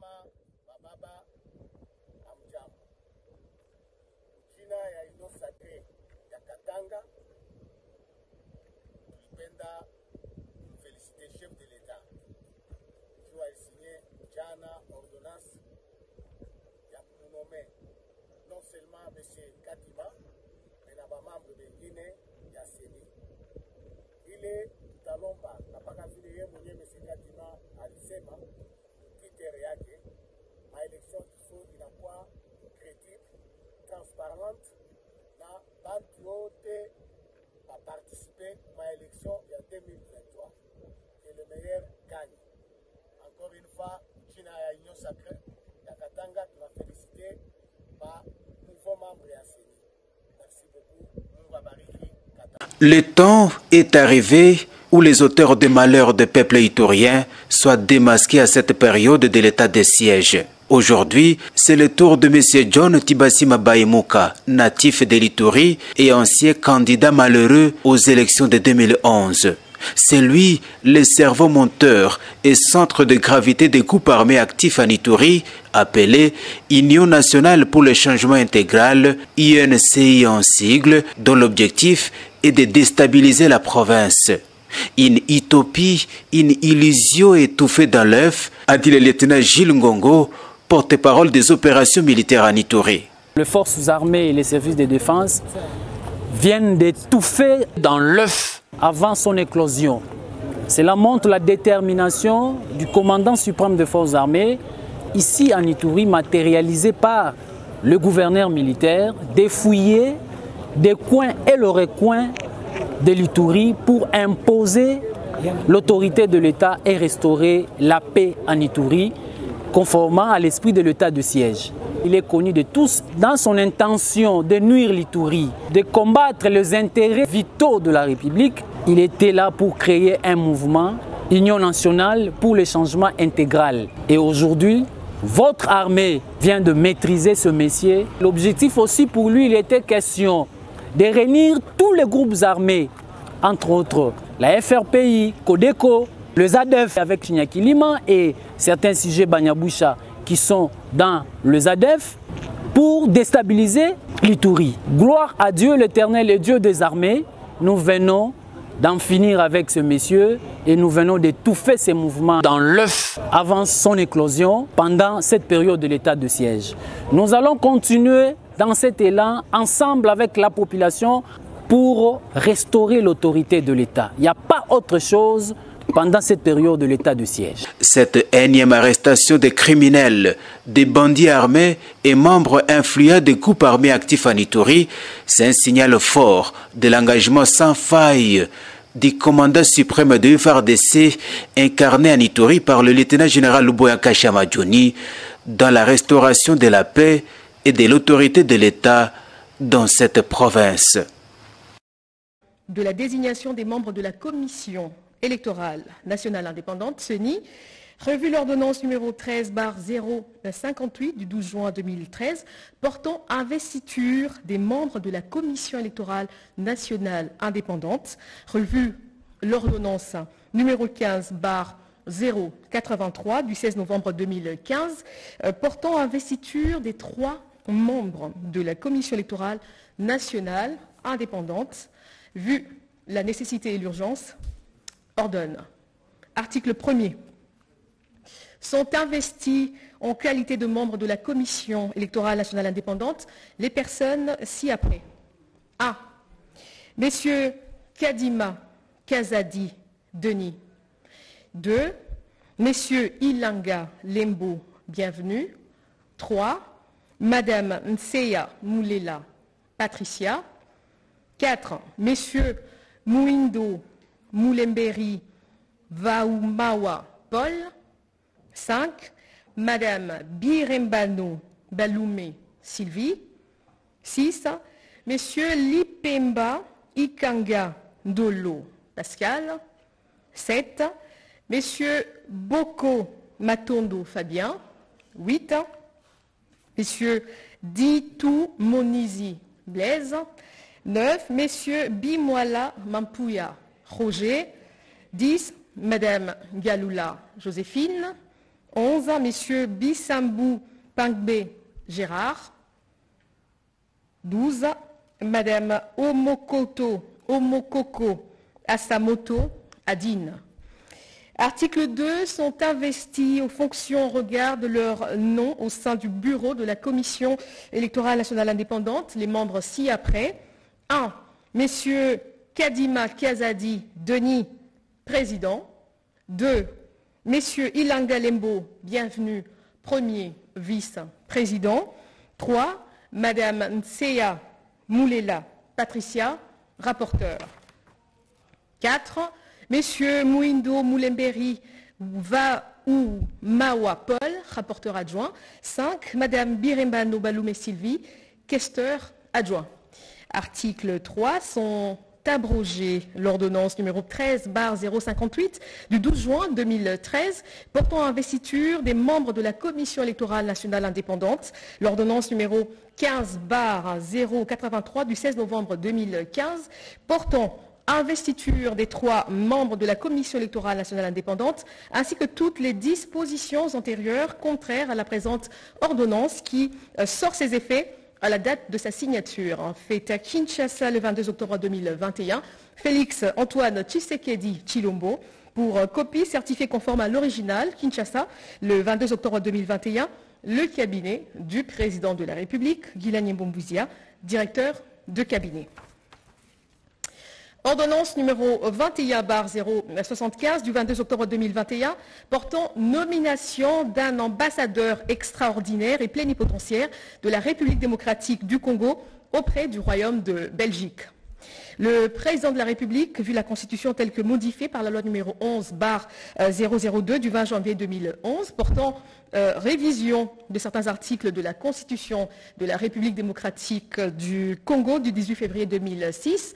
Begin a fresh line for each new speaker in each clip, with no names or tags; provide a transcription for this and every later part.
Mama, bababa, amjambo. Jina ya ino sacré ya Katanga, tulipenda féliciter chef de l'État. Qui a signé jana ordonnance ya kunommer non seulement M. Katima, mais na bamambo bengine ya CENI. Ile talomba napaka vile yeye mwenyewe M. Katima alisema Twitter yake, maelection kifo inakuwa crédible, transparente na bantu wote a participer maelection ya 2023 et le meilleur gagne. Encore une fois, jina ya Union Sacrée ya Katanga tuna féliciter ba nouveau membre ya CENI. Merci beaucoup. Mungu abariki Katanga.
Le temps est arrivé où les auteurs des malheurs des peuples itoriens soient démasqués à cette période de l'état de siège. Aujourd'hui, c'est le tour de M. John Tibasima Baïmouka, natif de l'Ituri et ancien candidat malheureux aux élections de 2011. C'est lui, le cerveau monteur et centre de gravité des groupes armés actifs en Ituri, appelé Union nationale pour le changement intégral, UNCI en sigle, dont l'objectif est de déstabiliser la province. Une utopie, une illusion étouffée dans l'œuf, a dit le lieutenant Gilles Ngongo, porte-parole des opérations militaires en Ituri.
Les forces armées et les services de défense viennent d'étouffer dans l'œuf avant son éclosion. Cela montre la détermination du commandant suprême des forces armées, ici en Ituri, matérialisée par le gouverneur militaire, de fouiller des coins et le recoin de l'Ituri pour imposer l'autorité de l'État et restaurer la paix en Ituri, conformément à l'esprit de l'état de siège. Il est connu de tous dans son intention de nuire l'Ituri, de combattre les intérêts vitaux de la République. Il était là pour créer un mouvement, Union nationale pour le changement intégral. Et aujourd'hui, votre armée vient de maîtriser ce métier. L'objectif aussi pour lui, il était question de réunir tous les groupes armés, entre autres la FRPI, Codeco, le ZADF avec Chinyakilima et certains sujets Banyaboucha qui sont dans le ZADF pour déstabiliser l'Ituri. Gloire à Dieu l'Éternel et Dieu des armées, nous venons d'en finir avec ce monsieur et nous venons d'étouffer ces mouvements dans l'œuf avant son éclosion pendant cette période de l'état de siège. Nous allons continuer dans cet élan ensemble avec la population pour restaurer l'autorité de l'État. Il n'y a pas autre chose pendant cette période de l'état de siège.
Cette énième arrestation des criminels, des bandits armés et membres influents des groupes armés actifs en Ituri, c'est un signal fort de l'engagement sans faille du commandant suprême de FARDC incarné en Ituri par le lieutenant-général Luboya Kashamadjouni dans la restauration de la paix et de l'autorité de l'État dans cette province.
De la désignation des membres de la commission électorale nationale indépendante, CENI, revue l'ordonnance numéro 13/058 du 12 juin 2013 portant investiture des membres de la commission électorale nationale indépendante, revue l'ordonnance numéro 15/083 du 16 novembre 2015 portant investiture des 3 membres de la commission électorale nationale indépendante, vu la nécessité et l'urgence, ordonne. Article 1er. Sont investis en qualité de membres de la Commission électorale nationale indépendante les personnes ci-après. 1. Messieurs Kadima Kazadi Denis. 2. Messieurs Ilanga Lembo, bienvenue. 3. Madame Nseya Moulela Patricia. 4. Messieurs Mouindo Moulemberi Vaoumawa Paul. 5. Madame Birembano Baloumé Sylvie. 6. Monsieur Lipemba Ikanga Ndolo Pascal. 7. Monsieur Boko Matondo Fabien. 8. Messieurs Ditou Monizi Blaise. 9. Messieurs Bimwala Mampouya Roger. 10. Madame Galoula Joséphine. 11, M. Bissambou Pangbe Gérard. 12, Mme Omokoko Asamoto Adine. Article 2, sont investis aux fonctions au regard de leur nom au sein du bureau de la Commission électorale nationale indépendante, les membres ci-après. 1. Messieurs Kadima Kiazadi Denis, président. 2. Messieurs Ilanga Lembo, bienvenue, premier vice-président. 3. Madame Nseya Moulela Patricia, rapporteur. 4. Messieurs Mouindo Moulemberi ou Mawa Paul, rapporteur adjoint. 5. Madame Birembano Baloumé Sylvie, questeur adjoint. Article 3, sont abrogées l'ordonnance numéro 13/058 du 12 juin 2013 portant investiture des membres de la Commission électorale nationale indépendante, l'ordonnance numéro 15/083 du 16 novembre 2015 portant investiture des 3 membres de la Commission électorale nationale indépendante, ainsi que toutes les dispositions antérieures contraires à la présente ordonnance qui sort ses effets à la date de sa signature. Fait à Kinshasa le 22 octobre 2021, Félix Antoine Tshisekedi Tshilombo, pour copie certifiée conforme à l'original, Kinshasa, le 22 octobre 2021, le cabinet du président de la République, Guilani Mbombouizia, directeur de cabinet. Ordonnance numéro 21/075 du 22 octobre 2021 portant nomination d'un ambassadeur extraordinaire et plénipotentiaire de la République démocratique du Congo auprès du Royaume de Belgique. Le président de la République, vu la Constitution telle que modifiée par la loi numéro 11/002 du 20 janvier 2011, portant révision de certains articles de la Constitution de la République démocratique du Congo du 18 février 2006,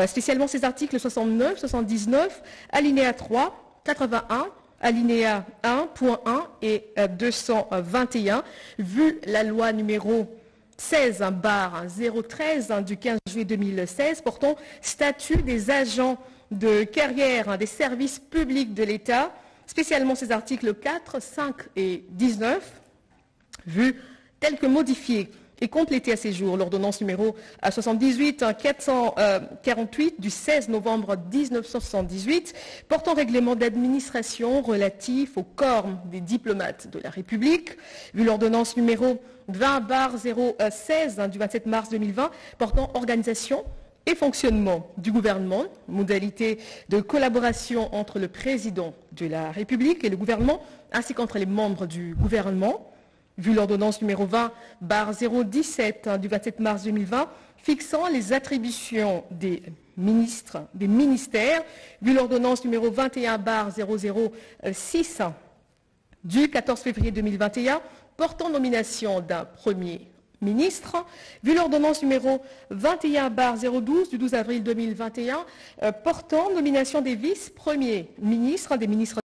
spécialement ces articles 69, 79, alinéa 3, 81, alinéa 1.1 et 221, vu la loi numéro 16/013 du 15 juillet 2016 portant statut des agents de carrière des services publics de l'État, spécialement ces articles 4, 5 et 19, vu tel que modifié et complété à ces jours l'ordonnance numéro 78-448 du 16 novembre 1978 portant règlement d'administration relatif au corps des diplomates de la République, vu l'ordonnance numéro 20/016 du 27 mars 2020 portant organisation et fonctionnement du gouvernement, modalité de collaboration entre le président de la République et le gouvernement, ainsi qu'entre les membres du gouvernement, vu l'ordonnance numéro 20/017 du 27 mars 2020 fixant les attributions des ministères, vu l'ordonnance numéro 21/006 du 14 février 2021 portant nomination d'un premier ministre, vu l'ordonnance numéro 21/012 du 12 avril 2021 portant nomination des vice-premiers ministres, des ministres